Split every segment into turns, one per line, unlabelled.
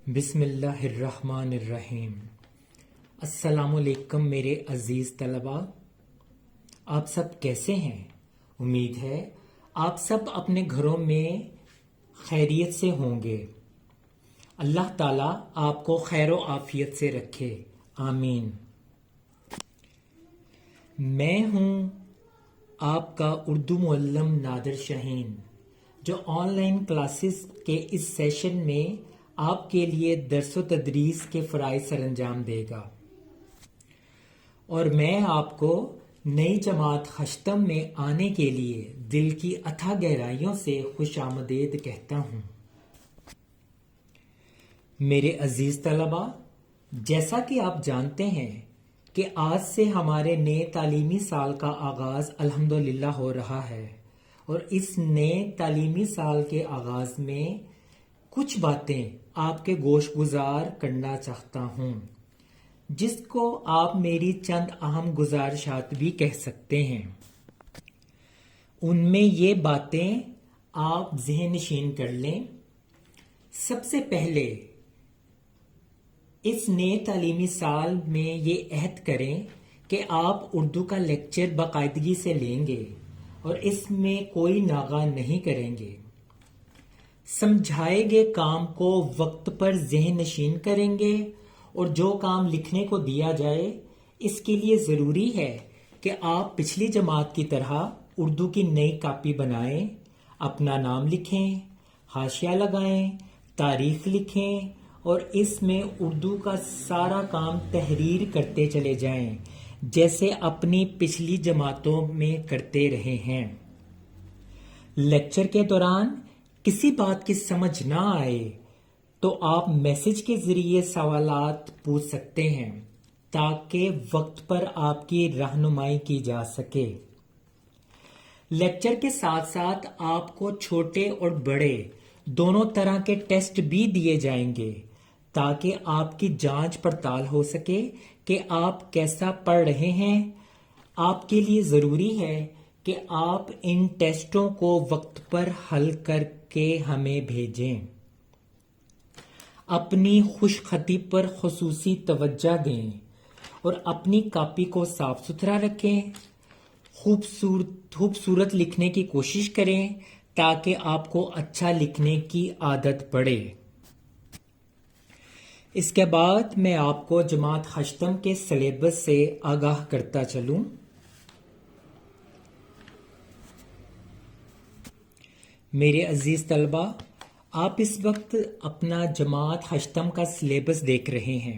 بسم اللہ الرحمن الرحیم۔ السلام علیکم میرے عزیز طلباء، آپ سب کیسے ہیں؟ امید ہے آپ سب اپنے گھروں میں خیریت سے ہوں گے۔ اللہ تعالیٰ آپ کو خیر و عافیت سے رکھے، آمین۔ میں ہوں آپ کا اردو معلم نادر شاہین، جو آن لائن کلاسز کے اس سیشن میں آپ کے لیے درس و تدریس کے فرائض سر انجام دے گا، اور میں آپ کو نئی جماعت ہشتم میں آنے کے لیے دل کی اتھا گہرائیوں سے خوش آمدید کہتا ہوں۔ میرے عزیز طلباء، جیسا کہ آپ جانتے ہیں کہ آج سے ہمارے نئے تعلیمی سال کا آغاز الحمدللہ ہو رہا ہے، اور اس نئے تعلیمی سال کے آغاز میں کچھ باتیں آپ کے گوش گزار کرنا چاہتا ہوں، جس کو آپ میری چند اہم گزارشات بھی کہہ سکتے ہیں۔ ان میں یہ باتیں آپ ذہن نشین کر لیں۔ سب سے پہلے اس نئے تعلیمی سال میں یہ عہد کریں کہ آپ اردو کا لیکچر باقاعدگی سے لیں گے اور اس میں کوئی ناغہ نہیں کریں گے۔ سمجھائے گئے کام کو وقت پر ذہن نشین کریں گے، اور جو کام لکھنے کو دیا جائے اس کے لیے ضروری ہے کہ آپ پچھلی جماعت کی طرح اردو کی نئی کاپی بنائیں، اپنا نام لکھیں، حاشیہ لگائیں، تاریخ لکھیں، اور اس میں اردو کا سارا کام تحریر کرتے چلے جائیں، جیسے اپنی پچھلی جماعتوں میں کرتے رہے ہیں۔ لیکچر کے دوران کسی بات کی سمجھ نہ آئے تو آپ میسج کے ذریعے سوالات پوچھ سکتے ہیں، تاکہ وقت پر آپ کی رہنمائی کی جا سکے۔ لیکچر کے ساتھ ساتھ آپ کو چھوٹے اور بڑے دونوں طرح کے ٹیسٹ بھی دیے جائیں گے، تاکہ آپ کی جانچ پڑتال ہو سکے کہ آپ کیسا پڑھ رہے ہیں۔ آپ کے لیے ضروری ہے کہ آپ ان ٹیسٹوں کو وقت پر حل کر کے ہمیں بھیجیں۔ اپنی خوش خطی پر خصوصی توجہ دیں اور اپنی کاپی کو صاف ستھرا رکھیں۔ خوبصورت لکھنے کی کوشش کریں تاکہ آپ کو اچھا لکھنے کی عادت پڑے۔ اس کے بعد میں آپ کو جماعت ہشتم کے سلیبس سے آگاہ کرتا چلوں۔ میرے عزیز طلباء، آپ اس وقت اپنا جماعت ہشتم کا سلیبس دیکھ رہے ہیں۔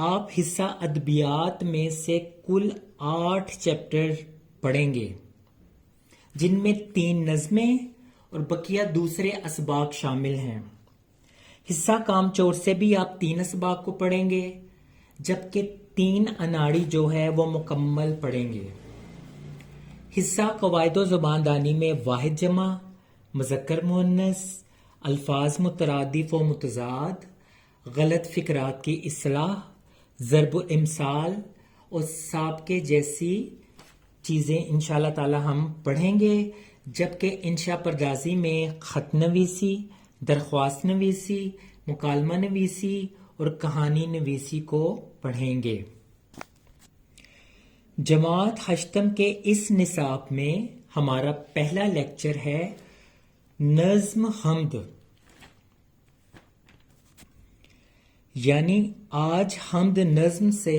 آپ حصہ ادبیات میں سے کل 8 چیپٹر پڑھیں گے، جن میں 3 نظمیں اور بقیہ دوسرے اسباق شامل ہیں۔ حصہ کام چور سے بھی آپ 3 اسباق کو پڑھیں گے، جبکہ 3 اناڑی جو ہے وہ مکمل پڑھیں گے۔ حصہ قواعد و زبان دانی میں واحد جمع، مذکر مؤنث، الفاظ مترادف و متضاد، غلط فقرات کی اصلاح، ضرب و امثال اور سابقے جیسی چیزیں انشاءاللہ تعالی ہم پڑھیں گے، جبکہ انشاء پردازی میں خط نویسی، درخواست نویسی، مکالمہ نویسی اور کہانی نویسی کو پڑھیں گے۔ جماعت ہشتم کے اس نصاب میں ہمارا پہلا لیکچر ہے نظم حمد، یعنی آج حمد نظم سے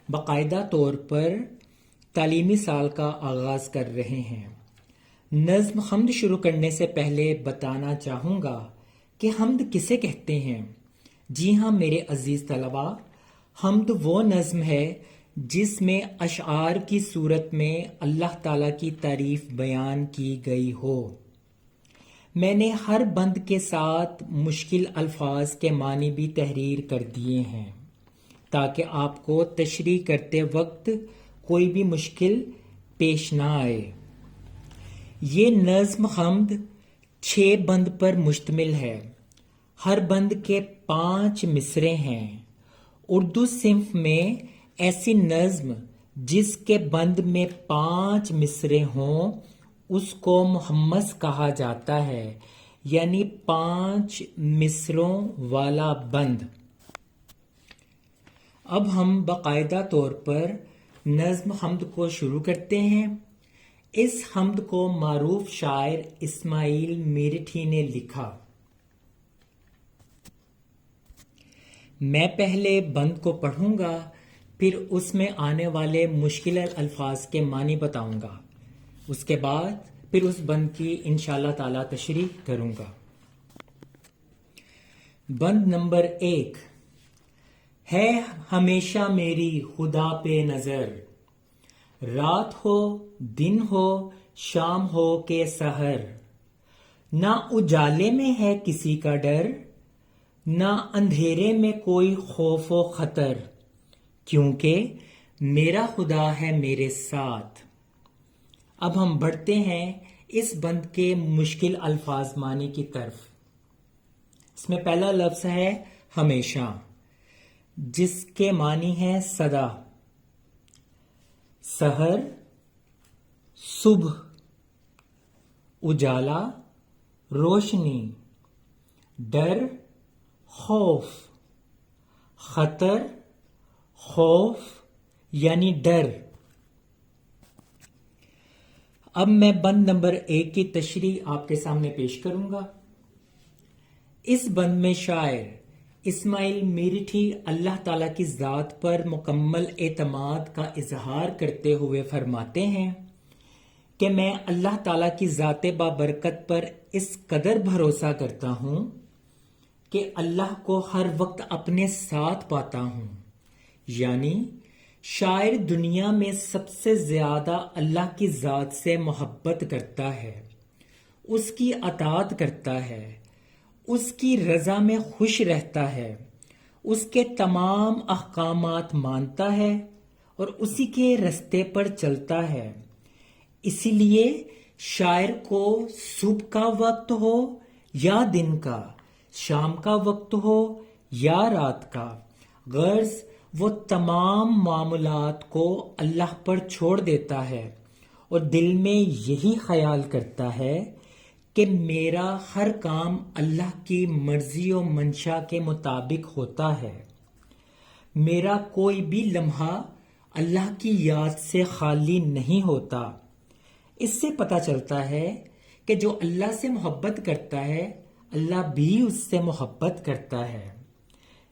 باقاعدہ طور پر تعلیمی سال کا آغاز کر رہے ہیں۔ نظم حمد شروع کرنے سے پہلے بتانا چاہوں گا کہ حمد کسے کہتے ہیں۔ جی ہاں میرے عزیز طلباء، حمد وہ نظم ہے جس میں اشعار کی صورت میں اللہ تعالیٰ کی تعریف بیان کی گئی ہو۔ میں نے ہر بند کے ساتھ مشکل الفاظ کے معنی بھی تحریر کر دیے ہیں، تاکہ آپ کو تشریح کرتے وقت کوئی بھی مشکل پیش نہ آئے۔ یہ نظم حمد 6 بند پر مشتمل ہے۔ ہر بند کے 5 مصرعے ہیں۔ اردو صنف میں ایسی نظم جس کے بند میں 5 مصرعے ہوں اس کو محمس کہا جاتا ہے، یعنی 5 مصروں والا بند۔ اب ہم باقاعدہ طور پر نظم حمد کو شروع کرتے ہیں۔ اس حمد کو معروف شاعر اسماعیل میرٹھی نے لکھا۔ میں پہلے بند کو پڑھوں گا، پھر اس میں آنے والے مشکل الفاظ کے معنی بتاؤں گا، اس کے بعد پھر اس بند کی انشاءاللہ تعالی تشریح کروں گا۔ بند نمبر 1۔ ہے ہمیشہ میری خدا پہ نظر، رات ہو دن ہو شام ہو کہ سحر، نہ اجالے میں ہے کسی کا ڈر، نہ اندھیرے میں کوئی خوف و خطر، کیونکہ میرا خدا ہے میرے ساتھ۔ اب ہم بڑھتے ہیں اس بند کے مشکل الفاظ معنی کی طرف۔ اس میں پہلا لفظ ہے ہمیشہ، جس کے معنی ہے سدا، سحر، صبح، اجالا، روشنی، ڈر، خوف، خطر، خوف یعنی ڈر۔ اب میں بند نمبر 1 کی تشریح آپ کے سامنے پیش کروں گا۔ اس بند میں شاعر اسماعیل میرٹھی اللہ تعالیٰ کی ذات پر مکمل اعتماد کا اظہار کرتے ہوئے فرماتے ہیں کہ میں اللہ تعالیٰ کی ذات بابرکت پر اس قدر بھروسہ کرتا ہوں کہ اللہ کو ہر وقت اپنے ساتھ پاتا ہوں۔ یعنی شاعر دنیا میں سب سے زیادہ اللہ کی ذات سے محبت کرتا ہے، اس کی اطاعت کرتا ہے، اس کی رضا میں خوش رہتا ہے، اس کے تمام احکامات مانتا ہے اور اسی کے رستے پر چلتا ہے۔ اسی لیے شاعر کو صبح کا وقت ہو یا دن کا، شام کا وقت ہو یا رات کا، غرض وہ تمام معاملات کو اللہ پر چھوڑ دیتا ہے اور دل میں یہی خیال کرتا ہے کہ میرا ہر کام اللہ کی مرضی و منشا کے مطابق ہوتا ہے، میرا کوئی بھی لمحہ اللہ کی یاد سے خالی نہیں ہوتا۔ اس سے پتہ چلتا ہے کہ جو اللہ سے محبت کرتا ہے اللہ بھی اس سے محبت کرتا ہے،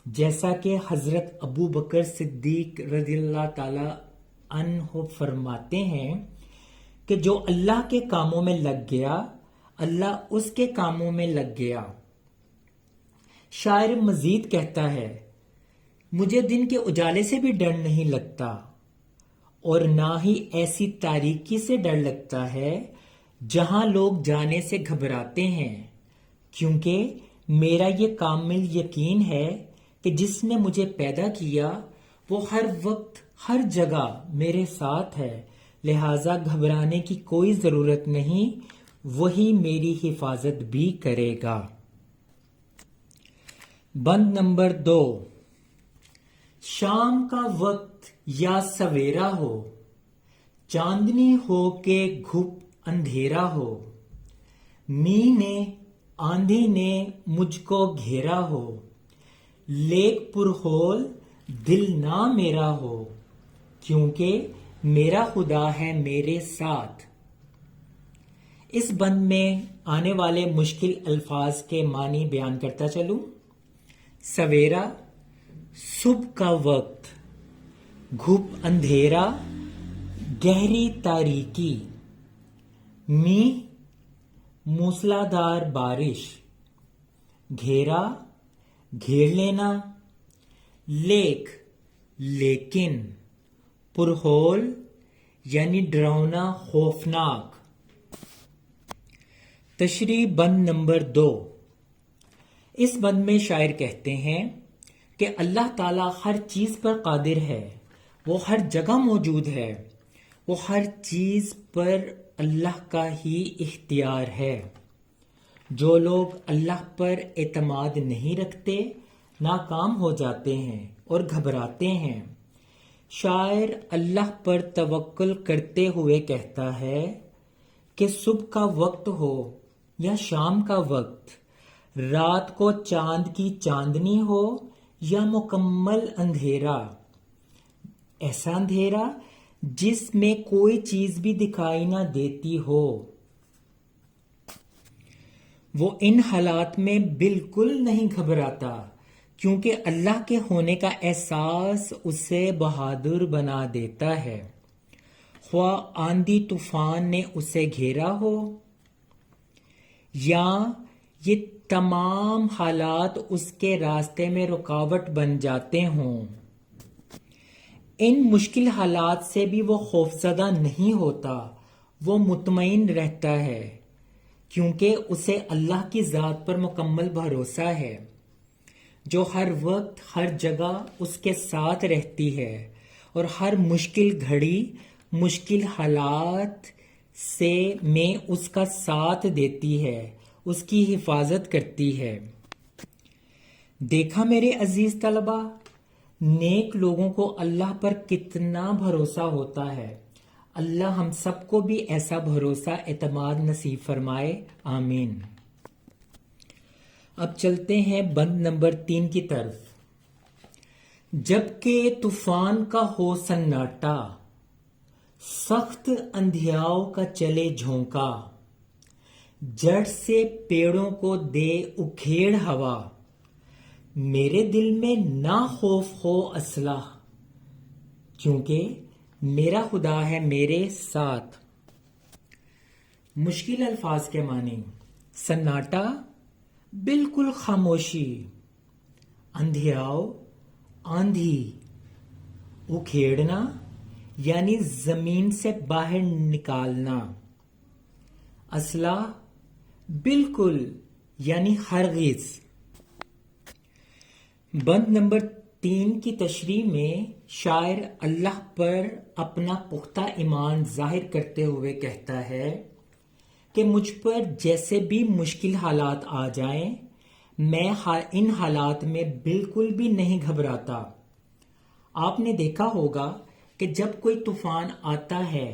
جیسا کہ حضرت ابو بکر صدیق رضی اللہ تعالی عنہ فرماتے ہیں کہ جو اللہ کے کاموں میں لگ گیا اللہ اس کے کاموں میں لگ گیا۔ شاعر مزید کہتا ہے، مجھے دن کے اجالے سے بھی ڈر نہیں لگتا اور نہ ہی ایسی تاریکی سے ڈر لگتا ہے جہاں لوگ جانے سے گھبراتے ہیں، کیونکہ میرا یہ کامل یقین ہے کہ جس نے مجھے پیدا کیا وہ ہر وقت ہر جگہ میرے ساتھ ہے، لہٰذا گھبرانے کی کوئی ضرورت نہیں، وہی میری حفاظت بھی کرے گا۔ بند نمبر 2۔ شام کا وقت یا سویرا ہو، چاندنی ہو کہ گھپ اندھیرا ہو، مینہ نے آندھی نے مجھ کو گھیرا ہو، لیک پرہول دل نہ میرا ہو، کیونکہ میرا خدا ہے میرے ساتھ۔ اس بند میں آنے والے مشکل الفاظ کے معنی بیان کرتا چلوں۔ سویرا، صبح کا وقت، گھپ اندھیرا، گہری تاریکی، مینہ، موسلادھار بارش، گھیرا، گھیر لینا، لیک، لیکن، پرہول یعنی ڈراؤنا خوفناک۔ تشریح بند نمبر 2۔ اس بند میں شاعر کہتے ہیں کہ اللہ تعالیٰ ہر چیز پر قادر ہے، وہ ہر جگہ موجود ہے، وہ ہر چیز پر اللہ کا ہی اختیار ہے۔ جو لوگ اللہ پر اعتماد نہیں رکھتے ناکام ہو جاتے ہیں اور گھبراتے ہیں۔ شاعر اللہ پر توکل کرتے ہوئے کہتا ہے کہ صبح کا وقت ہو یا شام کا وقت، رات کو چاند کی چاندنی ہو یا مکمل اندھیرا، ایسا اندھیرا جس میں کوئی چیز بھی دکھائی نہ دیتی ہو، وہ ان حالات میں بالکل نہیں گھبراتا، کیونکہ اللہ کے ہونے کا احساس اسے بہادر بنا دیتا ہے، خواہ آندھی طوفان نے اسے گھیرا ہو یا یہ تمام حالات اس کے راستے میں رکاوٹ بن جاتے ہوں۔ ان مشکل حالات سے بھی وہ خوفزدہ نہیں ہوتا، وہ مطمئن رہتا ہے، کیونکہ اسے اللہ کی ذات پر مکمل بھروسہ ہے، جو ہر وقت ہر جگہ اس کے ساتھ رہتی ہے اور ہر مشکل گھڑی، مشکل حالات میں اس کا ساتھ دیتی ہے، اس کی حفاظت کرتی ہے۔ دیکھا میرے عزیز طلبہ، نیک لوگوں کو اللہ پر کتنا بھروسہ ہوتا ہے۔ اللہ ہم سب کو بھی ایسا بھروسہ اعتماد نصیب فرمائے، آمین۔ اب چلتے ہیں بند نمبر 3 کی طرف۔ جبکہ طوفان کا ہو سناٹا، سخت اندھیاؤ کا چلے جھونکا، جڑ سے پیڑوں کو دے اکھیڑ ہوا، میرے دل میں نہ خوف ہو اصلا، کیونکہ میرا خدا ہے میرے ساتھ۔ مشکل الفاظ کے معنی: سناٹا بالکل خاموشی، اندھیاؤ آندھی، اکھیڑنا یعنی زمین سے باہر نکالنا، اصلا بالکل یعنی ہرگز۔ بند نمبر 3 کی تشریح میں شاعر اللہ پر اپنا پختہ ایمان ظاہر کرتے ہوئے کہتا ہے کہ مجھ پر جیسے بھی مشکل حالات آ جائیں، میں ان حالات میں بالکل بھی نہیں گھبراتا۔ آپ نے دیکھا ہوگا کہ جب کوئی طوفان آتا ہے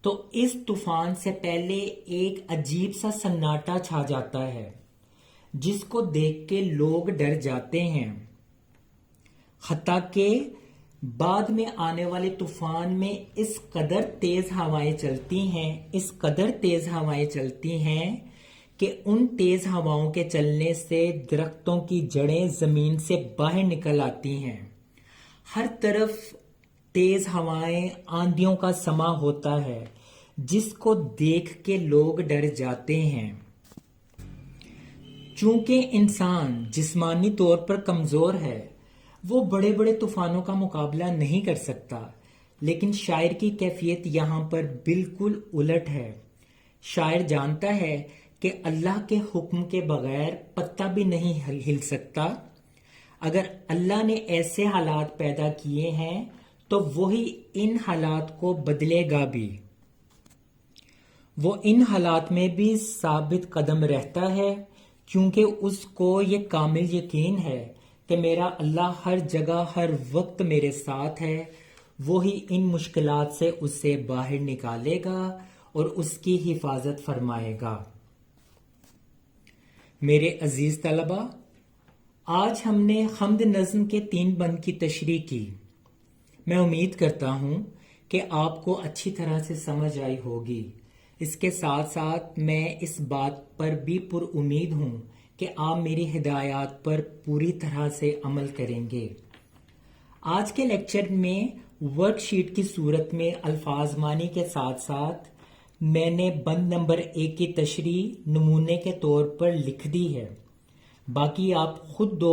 تو اس طوفان سے پہلے ایک عجیب سا سناٹا چھا جاتا ہے، جس کو دیکھ کے لوگ ڈر جاتے ہیں، حتیٰ کہ بعد میں آنے والے طوفان میں اس قدر تیز ہوائیں چلتی ہیں کہ ان تیز ہواؤں کے چلنے سے درختوں کی جڑیں زمین سے باہر نکل آتی ہیں، ہر طرف تیز ہوائیں، آندھیوں کا سما ہوتا ہے، جس کو دیکھ کے لوگ ڈر جاتے ہیں۔ چونکہ انسان جسمانی طور پر کمزور ہے، وہ بڑے بڑے طوفانوں کا مقابلہ نہیں کر سکتا، لیکن شاعر کی کیفیت یہاں پر بالکل الٹ ہے۔ شاعر جانتا ہے کہ اللہ کے حکم کے بغیر پتا بھی نہیں ہل سکتا۔ اگر اللہ نے ایسے حالات پیدا کیے ہیں تو وہی ان حالات کو بدلے گا بھی۔ وہ ان حالات میں بھی ثابت قدم رہتا ہے، کیونکہ اس کو یہ کامل یقین ہے کہ میرا اللہ ہر جگہ ہر وقت میرے ساتھ ہے، وہی ان مشکلات سے اسے باہر نکالے گا اور اس کی حفاظت فرمائے گا۔ میرے عزیز طلبہ، آج ہم نے حمد نظم کے 3 بند کی تشریح کی۔ میں امید کرتا ہوں کہ آپ کو اچھی طرح سے سمجھ آئی ہوگی۔ اس کے ساتھ ساتھ میں اس بات پر بھی پر امید ہوں کہ آپ میری ہدایات پر پوری طرح سے عمل کریں گے۔ آج کے لیکچر میں ورک شیٹ کی صورت میں الفاظ معنی کے ساتھ ساتھ میں نے بند نمبر 1 کی تشریح نمونے کے طور پر لکھ دی ہے۔ باقی آپ خود 2